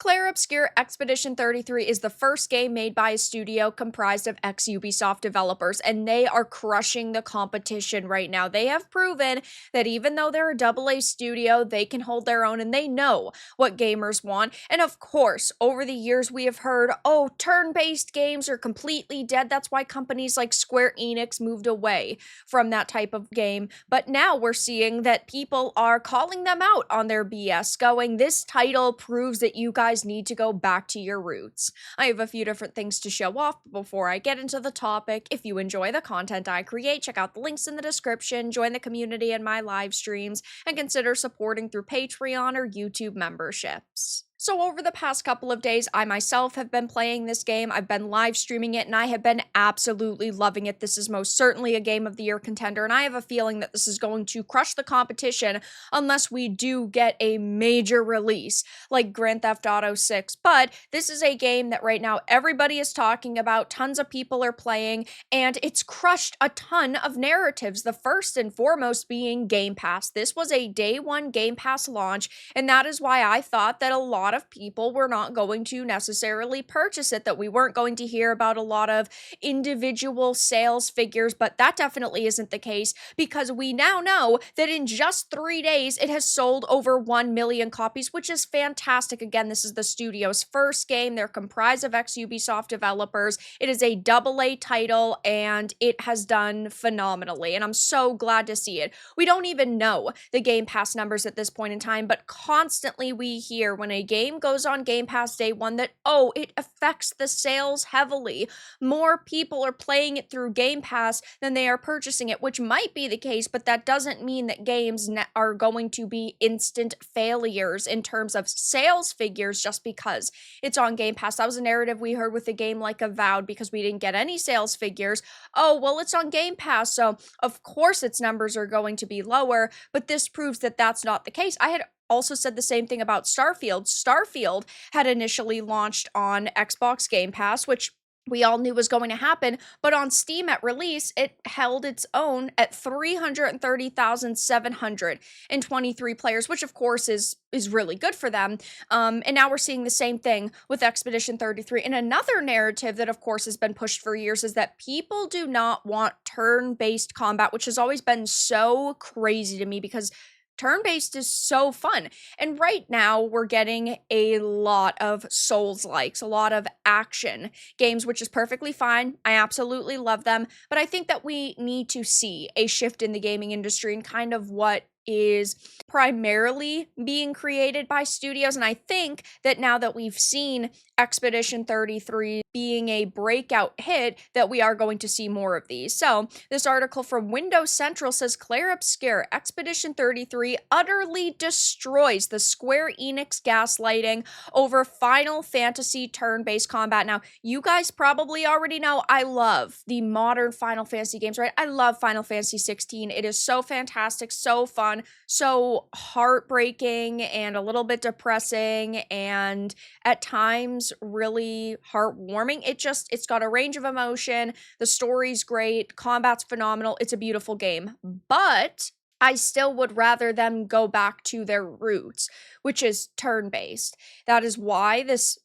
Clair Obscur Expedition 33 is the first game made by a studio comprised of ex-Ubisoft developers, and they are crushing the competition right now. They have proven that even though they're a AA studio, they can hold their own and they know what gamers want. And of course, over the years we have heard, oh, turn-based games are completely dead. That's why companies like Square Enix moved away from that type of game. But now we're seeing that people are calling them out on their BS, going, this title proves that you guys need to go back to your roots. I have a few different things to show off before I get into the topic. If you enjoy the content I create, check out the links in the description, join the community in my live streams, and consider supporting through Patreon or YouTube memberships. So over the past couple of days, I myself have been playing this game. I've been live streaming it, and I have been absolutely loving it. This is most certainly a Game of the Year contender, and I have a feeling that this is going to crush the competition unless we do get a major release like Grand Theft Auto 6. But this is a game that right now everybody is talking about, tons of people are playing, and it's crushed a ton of narratives. The first and foremost being Game Pass. This was a day one Game Pass launch, and that is why I thought that a lot of people were not going to necessarily purchase it, that we weren't going to hear about a lot of individual sales figures, but that definitely isn't the case because we now know that in just 3 days it has sold over 1 million copies, which is fantastic. Again, this is the studio's first game. They're comprised of ex-Ubisoft developers. It is a AA title and it has done phenomenally, and I'm so glad to see it. We don't even know the Game Pass numbers at this point in time, but constantly we hear when a game goes on Game Pass day one that, oh, it affects the sales heavily. More people are playing it through Game Pass than they are purchasing it, which might be the case, but that doesn't mean that games are going to be instant failures in terms of sales figures just because it's on Game Pass. That was a narrative we heard with a game like Avowed because we didn't get any sales figures. Oh, well, it's on Game Pass, so of course its numbers are going to be lower, but this proves that that's not the case. I had also said the same thing about Starfield. Starfield had initially launched on Xbox Game Pass, which we all knew was going to happen, but on Steam at release, it held its own at 330,723 players, which of course is really good for them. And now we're seeing the same thing with Expedition 33. And another narrative that of course has been pushed for years is that people do not want turn-based combat, which has always been so crazy to me because turn-based is so fun. And right now we're getting a lot of Souls-likes, a lot of action games, which is perfectly fine. I absolutely love them. But I think that we need to see a shift in the gaming industry and kind of what is primarily being created by studios. And I think that now that we've seen Expedition 33 being a breakout hit, that we are going to see more of these. So this article from Windows Central says Clair Obscur Expedition 33 utterly destroys the Square Enix gaslighting over Final Fantasy turn-based combat. Now, you guys probably already know I love the modern Final Fantasy games, right? I love Final Fantasy 16. It is so fantastic, so fun, so heartbreaking and a little bit depressing and at times really heartwarming. It's got a range of emotion. The story's great. Combat's phenomenal. It's a beautiful game. But I still would rather them go back to their roots, which is turn-based. That is why this,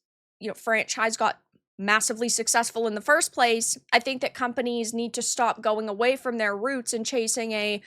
franchise got massively successful in the first place. I think that companies need to stop going away from their roots and chasing a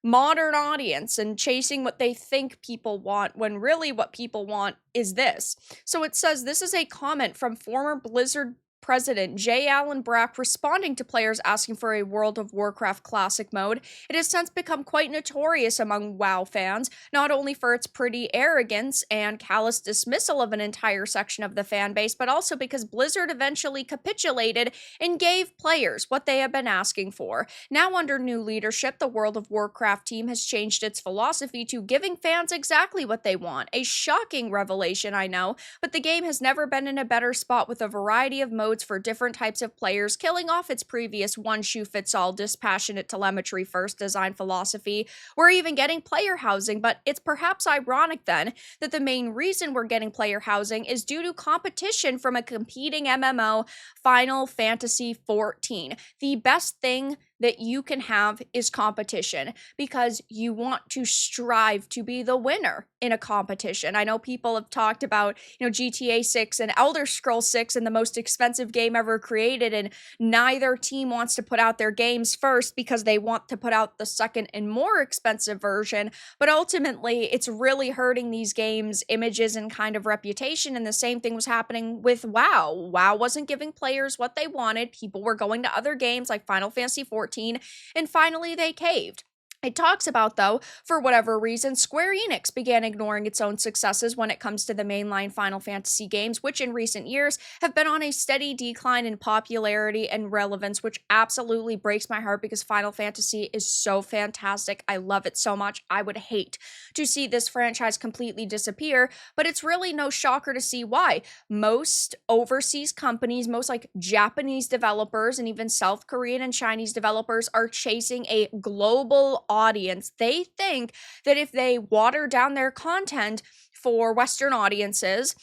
modern audience and chasing what they think people want when really what people want is this. So it says this is a comment from former Blizzard President J. Allen Brack responding to players asking for a World of Warcraft Classic mode. It has since become quite notorious among WoW fans, not only for its pretty arrogance and callous dismissal of an entire section of the fan base, but also because Blizzard eventually capitulated and gave players what they have been asking for. Now under new leadership, the World of Warcraft team has changed its philosophy to giving fans exactly what they want. A shocking revelation, I know, but the game has never been in a better spot with a variety of modes for different types of players, killing off its previous one-shoe-fits-all dispassionate telemetry-first design philosophy. We're even getting player housing, but it's perhaps ironic then that the main reason we're getting player housing is due to competition from a competing MMO, Final Fantasy XIV. The best thing that you can have is competition, because you want to strive to be the winner in a competition. I know people have talked about, GTA 6 and Elder Scrolls 6 and the most expensive game ever created, and neither team wants to put out their games first because they want to put out the second and more expensive version. But ultimately, it's really hurting these games' images and kind of reputation. And the same thing was happening with WoW. WoW wasn't giving players what they wanted. People were going to other games like Final Fantasy 14, and finally they caved. It talks about, though, for whatever reason, Square Enix began ignoring its own successes when it comes to the mainline Final Fantasy games, which in recent years have been on a steady decline in popularity and relevance, which absolutely breaks my heart because Final Fantasy is so fantastic. I love it so much. I would hate to see this franchise completely disappear, but it's really no shocker to see why. Most overseas companies, most like Japanese developers and even South Korean and Chinese developers are chasing a global audience. They think that if they water down their content for Western audiences,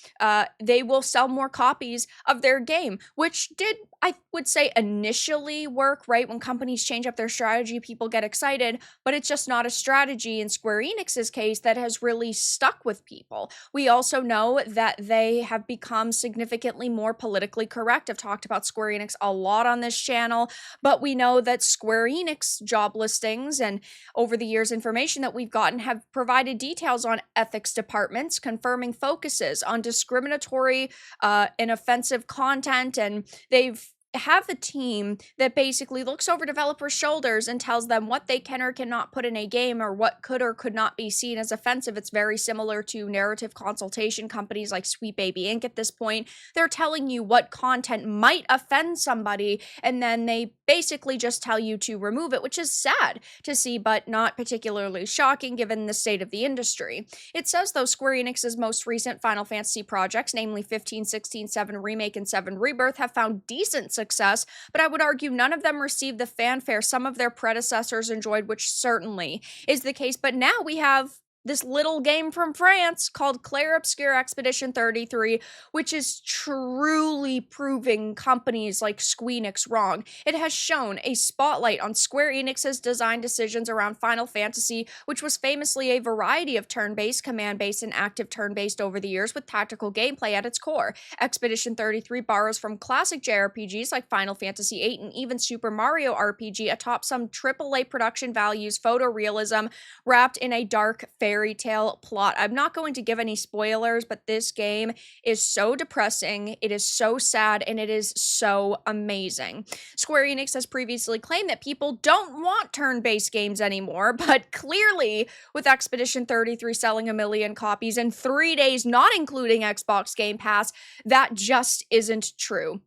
they will sell more copies of their game, which did, I would say, initially work, right? When companies change up their strategy, people get excited, but it's just not a strategy in Square Enix's case that has really stuck with people. We also know that they have become significantly more politically correct. I've talked about Square Enix a lot on this channel, but we know that Square Enix job listings and over the years information that we've gotten have provided details on ethics departments, confirming focuses on discriminatory and offensive content, and they've have a team that basically looks over developers' shoulders and tells them what they can or cannot put in a game or what could or could not be seen as offensive. It's very similar to narrative consultation companies like Sweet Baby Inc. at this point. They're telling you what content might offend somebody, and then they basically just tell you to remove it, which is sad to see, but not particularly shocking given the state of the industry. It says, though, Square Enix's most recent Final Fantasy projects, namely 15, 16, 7 Remake, and 7 Rebirth, have found decent success, but I would argue none of them received the fanfare some of their predecessors enjoyed, which certainly is the case. But now we have this little game from France called Clair Obscur Expedition 33, which is truly proving companies like Squeenix wrong. It has shone a spotlight on Square Enix's design decisions around Final Fantasy, which was famously a variety of turn-based, command-based, and active turn-based over the years with tactical gameplay at its core. Expedition 33 borrows from classic JRPGs like Final Fantasy VIII and even Super Mario RPG atop some AAA production values, photorealism, wrapped in a dark fairy tale plot. I'm not going to give any spoilers, but this game is so depressing, it is so sad, and it is so amazing. Square Enix has previously claimed that people don't want turn-based games anymore, but clearly, with Expedition 33 selling 1 million copies in 3 days, not including Xbox Game Pass, that just isn't true.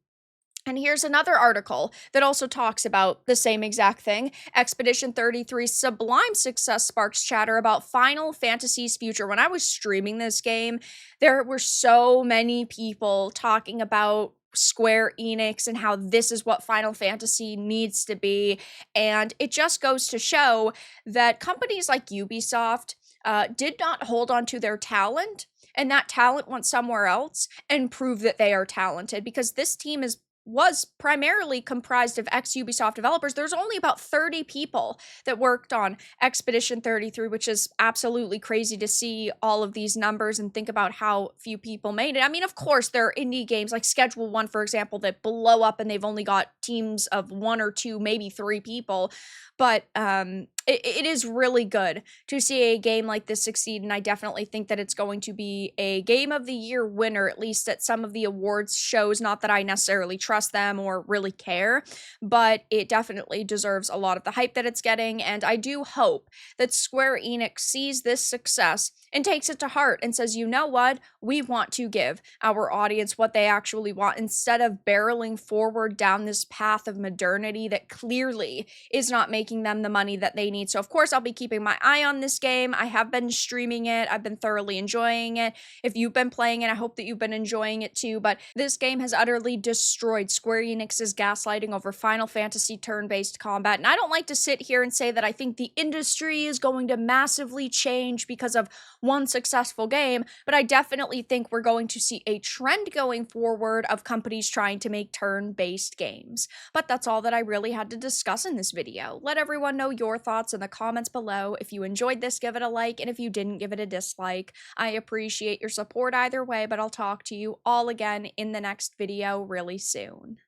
And here's another article that also talks about the same exact thing. Expedition 33's sublime success sparks chatter about Final Fantasy's future. When I was streaming this game, there were so many people talking about Square Enix and how this is what Final Fantasy needs to be. And it just goes to show that companies like Ubisoft did not hold on to their talent, and that talent went somewhere else and prove that they are talented, because this team was primarily comprised of ex-Ubisoft developers. There's only about 30 people that worked on Expedition 33, which is absolutely crazy to see all of these numbers and think about how few people made it. I mean, of course, there are indie games like Schedule 1, for example, that blow up and they've only got teams of 1 or 2, maybe 3 people. But it is really good to see a game like this succeed, and I definitely think that it's going to be a Game of the Year winner, at least at some of the awards shows. Not that I necessarily trust them or really care, but it definitely deserves a lot of the hype that it's getting, and I do hope that Square Enix sees this success and takes it to heart and says, you know what, we want to give our audience what they actually want, instead of barreling forward down this path of modernity that clearly is not making them the money that they they need. So of course I'll be keeping my eye on this game. I have been streaming it. I've been thoroughly enjoying it. If you've been playing it, I hope that you've been enjoying it too. But this game has utterly destroyed Square Enix's gaslighting over Final Fantasy turn-based combat. And I don't like to sit here and say that I think the industry is going to massively change because of one successful game, but I definitely think we're going to see a trend going forward of companies trying to make turn-based games. But that's all that I really had to discuss in this video. Let everyone know your thoughts in the comments below. If you enjoyed this, give it a like, and if you didn't, give it a dislike. I appreciate your support either way, but I'll talk to you all again in the next video really soon.